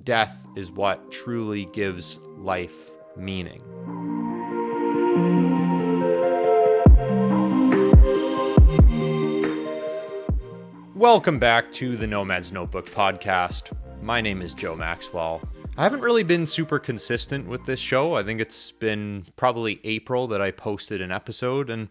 death is what truly gives life meaning. Welcome back to the Nomad's Notebook podcast. My name is Joe Maxwell. I haven't really been super consistent with this show. I think it's been probably April that I posted an episode, and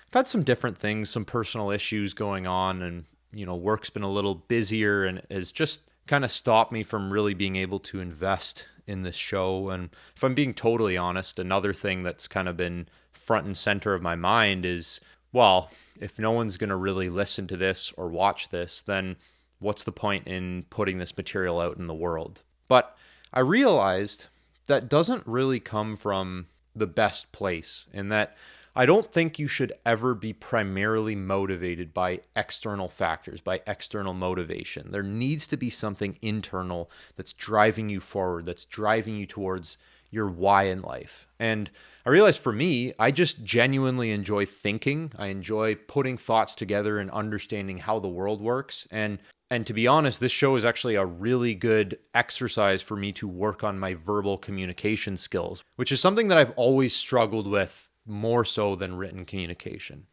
I've had some different things, some personal issues going on, and work's been a little busier and has just kind of stopped me from really being able to invest in this show. And if I'm being totally honest, another thing that's kind of been front and center of my mind is, well, if no one's going to really listen to this or watch this, then what's the point in putting this material out in the world? But I realized that doesn't really come from the best place, in that I don't think you should ever be primarily motivated by external factors, by external motivation. There needs to be something internal that's driving you forward, that's driving you towards your why in life. And I realized for me, I just genuinely enjoy thinking. I enjoy putting thoughts together and understanding how the world works. And to be honest, this show is actually a really good exercise for me to work on my verbal communication skills, which is something that I've always struggled with more so than written communication.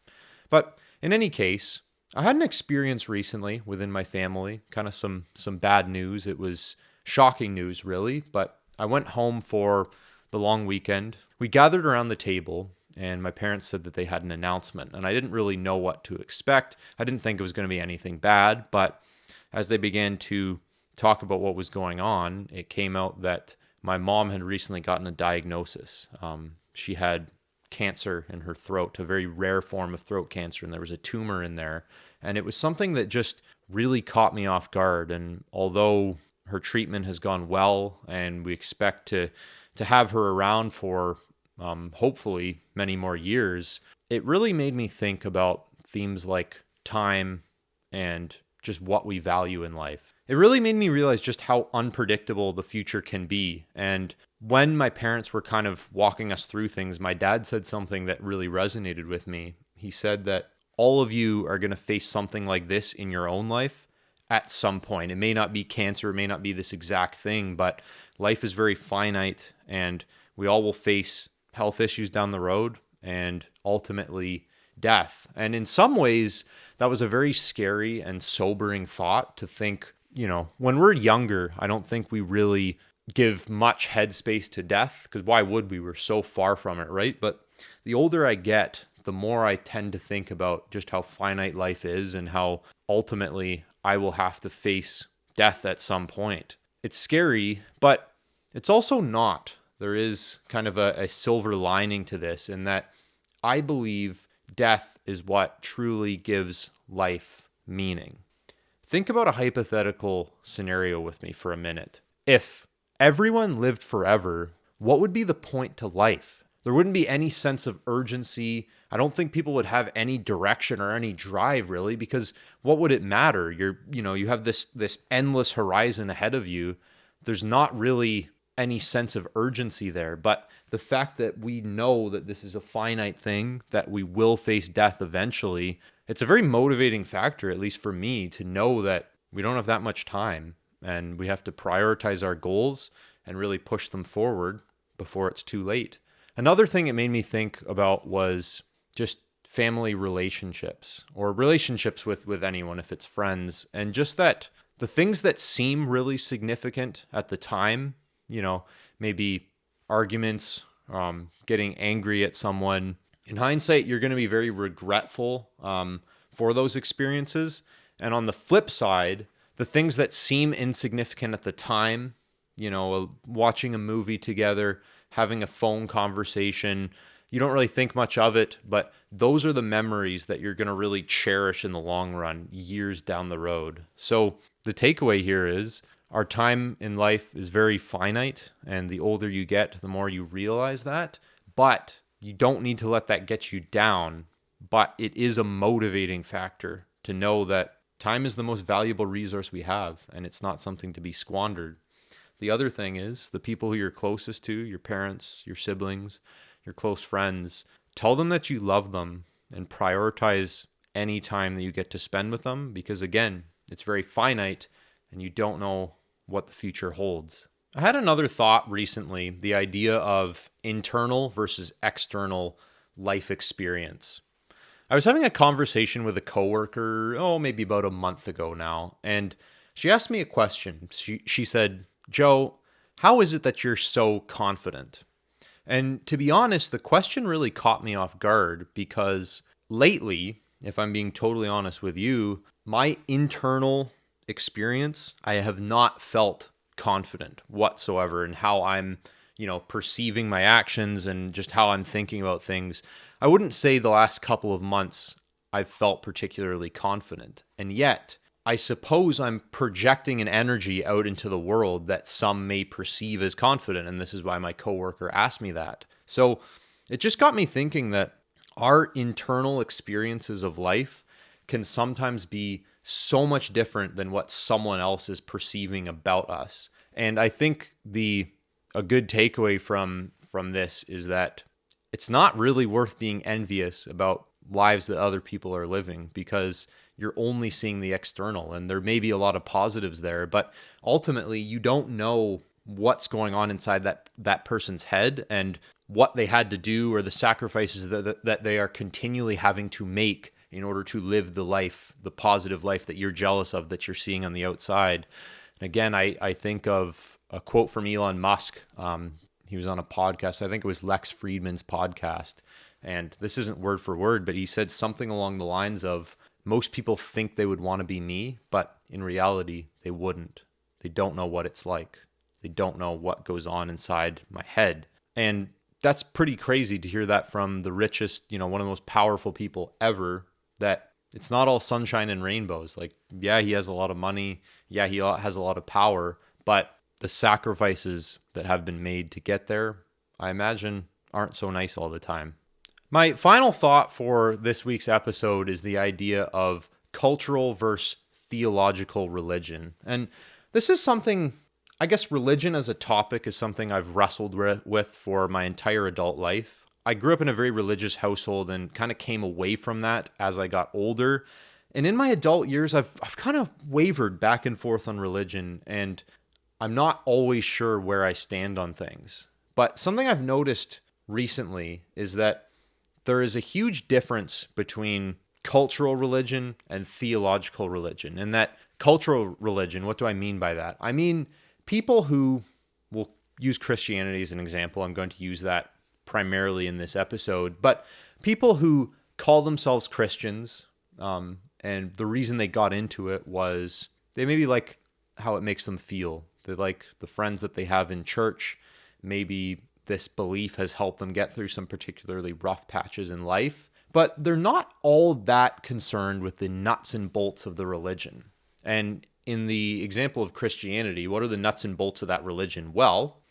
But in any case, I had an experience recently within my family, kind of some bad news. It was shocking news, really, but I went home for the long weekend. We gathered around the table, and my parents said that they had an announcement, and I didn't really know what to expect. I didn't think it was going to be anything bad, but as they began to talk about what was going on, it came out that my mom had recently gotten a diagnosis. She had cancer in her throat, a very rare form of throat cancer, and there was a tumor in there. And it was something that just really caught me off guard. And although her treatment has gone well, and we expect to have her around for hopefully many more years, it really made me think about themes like time and just what we value in life. It really made me realize just how unpredictable the future can be. And when my parents were kind of walking us through things, my dad said something that really resonated with me. He said that all of you are going to face something like this in your own life at some point. It may not be cancer, it may not be this exact thing, but life is very finite, and we all will face health issues down the road and ultimately death. And in some ways, that was a very scary and sobering thought to think. When we're younger, I don't think we really give much headspace to death, because why would we? We're so far from it, right? But the older I get, the more I tend to think about just how finite life is and how ultimately I will have to face death at some point. It's scary, but it's also not. There is kind of a silver lining to this, in that I believe death is what truly gives life meaning. Think about a hypothetical scenario with me for a minute. If everyone lived forever, what would be the point to life? There wouldn't be any sense of urgency. I don't think people would have any direction or any drive, really, because what would it matter? You have this endless horizon ahead of you. There's not really any sense of urgency there. But the fact that we know that this is a finite thing, that we will face death eventually, it's a very motivating factor, at least for me, to know that we don't have that much time, and we have to prioritize our goals and really push them forward before it's too late. Another thing it made me think about was just family relationships, or relationships with anyone, if it's friends, and just that the things that seem really significant at the time, maybe arguments, getting angry at someone. In hindsight, you're going to be very regretful for those experiences. And on the flip side, the things that seem insignificant at the time, watching a movie together, having a phone conversation, you don't really think much of it, but those are the memories that you're going to really cherish in the long run, years down the road. So the takeaway here is, our time in life is very finite, and the older you get, the more you realize that. But you don't need to let that get you down. But it is a motivating factor to know that time is the most valuable resource we have, and it's not something to be squandered. The other thing is, the people who you're closest to, your parents, your siblings, your close friends, tell them that you love them and prioritize any time that you get to spend with them, because again, it's very finite and you don't know what the future holds. I had another thought recently, the idea of internal versus external life experience. I was having a conversation with a coworker, maybe about a month ago now, and she asked me a question. She said, "Joe, how is it that you're so confident?" And to be honest, the question really caught me off guard because lately, if I'm being totally honest with you, my internal experience, I have not felt confident whatsoever in how I'm, perceiving my actions and just how I'm thinking about things. I wouldn't say the last couple of months I've felt particularly confident. And yet, I suppose I'm projecting an energy out into the world that some may perceive as confident. And this is why my coworker asked me that. So it just got me thinking that our internal experiences of life can sometimes be so much different than what someone else is perceiving about us. And I think a good takeaway from this is that it's not really worth being envious about lives that other people are living because you're only seeing the external, and there may be a lot of positives there, but ultimately you don't know what's going on inside that person's head and what they had to do or the sacrifices that they are continually having to make in order to live the positive life that you're jealous of, that you're seeing on the outside. And again, I think of a quote from Elon Musk. He was on a podcast. I think it was Lex Friedman's podcast. And this isn't word for word, but he said something along the lines of, most people think they would want to be me, but in reality, they wouldn't. They don't know what it's like. They don't know what goes on inside my head. And that's pretty crazy to hear that from the richest, one of the most powerful people ever, that it's not all sunshine and rainbows. Like, yeah, he has a lot of money. Yeah, he has a lot of power, but the sacrifices that have been made to get there, I imagine, aren't so nice all the time. My final thought for this week's episode is the idea of cultural versus theological religion. And this is something, I guess religion as a topic is something I've wrestled with for my entire adult life. I grew up in a very religious household and kind of came away from that as I got older. And in my adult years, I've kind of wavered back and forth on religion, and I'm not always sure where I stand on things. But something I've noticed recently is that there is a huge difference between cultural religion and theological religion. And that cultural religion, what do I mean by that? I mean, people who will use Christianity as an example. I'm going to use that primarily in this episode. But people who call themselves Christians, and the reason they got into it was they maybe like how it makes them feel. They like the friends that they have in church. Maybe this belief has helped them get through some particularly rough patches in life, but they're not all that concerned with the nuts and bolts of the religion. And in the example of Christianity, what are the nuts and bolts of that religion? Well,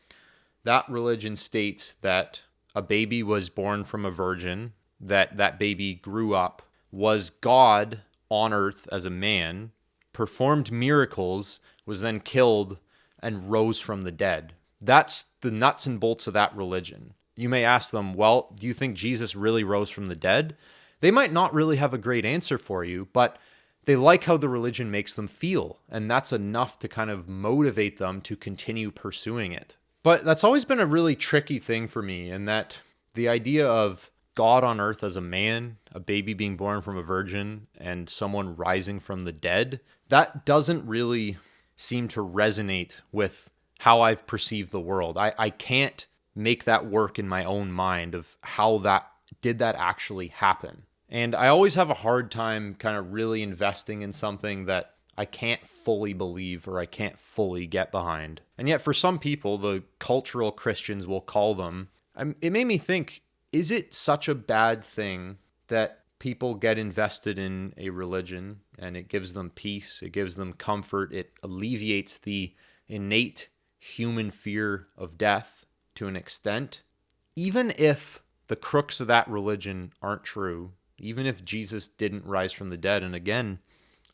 that religion states that a baby was born from a virgin, that baby grew up, was God on earth as a man, performed miracles, was then killed, and rose from the dead. That's the nuts and bolts of that religion. You may ask them, well, do you think Jesus really rose from the dead? They might not really have a great answer for you, but they like how the religion makes them feel, and that's enough to kind of motivate them to continue pursuing it. But that's always been a really tricky thing for me, in that the idea of God on earth as a man, a baby being born from a virgin, and someone rising from the dead, that doesn't really seem to resonate with how I've perceived the world. I can't make that work in my own mind of how that actually happen. And I always have a hard time kind of really investing in something that I can't fully believe or I can't fully get behind. And yet for some people, the cultural Christians will call them, it made me think, is it such a bad thing that people get invested in a religion and it gives them peace, it gives them comfort, it alleviates the innate human fear of death to an extent? Even if the crux of that religion aren't true, even if Jesus didn't rise from the dead, and again,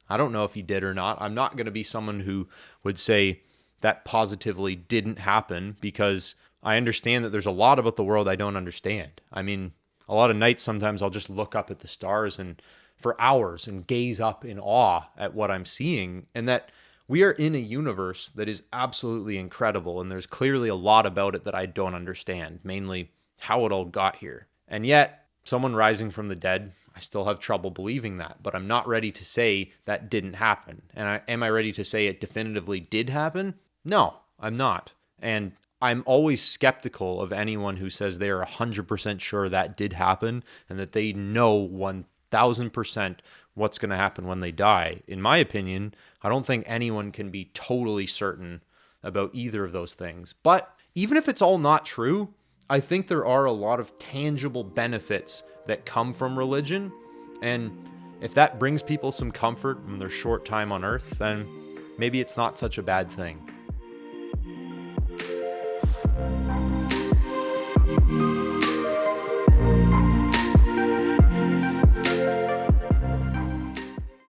I don't know if he did or not. I'm not going to be someone who would say that positively didn't happen, because I understand that there's a lot about the world I don't understand. I mean, a lot of nights sometimes I'll just look up at the stars and for hours and gaze up in awe at what I'm seeing, and that We are in a universe that is absolutely incredible, and there's clearly a lot about it that I don't understand, mainly how it all got here. And yet, someone rising from the dead, I still have trouble believing that, but I'm not ready to say that didn't happen. And am I ready to say it definitively did happen? No, I'm not. And I'm always skeptical of anyone who says they are 100% sure that did happen and that they know 1000% what's going to happen when they die. In my opinion, I don't think anyone can be totally certain about either of those things. But even if it's all not true, I think there are a lot of tangible benefits that come from religion. And if that brings people some comfort in their short time on earth, then maybe it's not such a bad thing.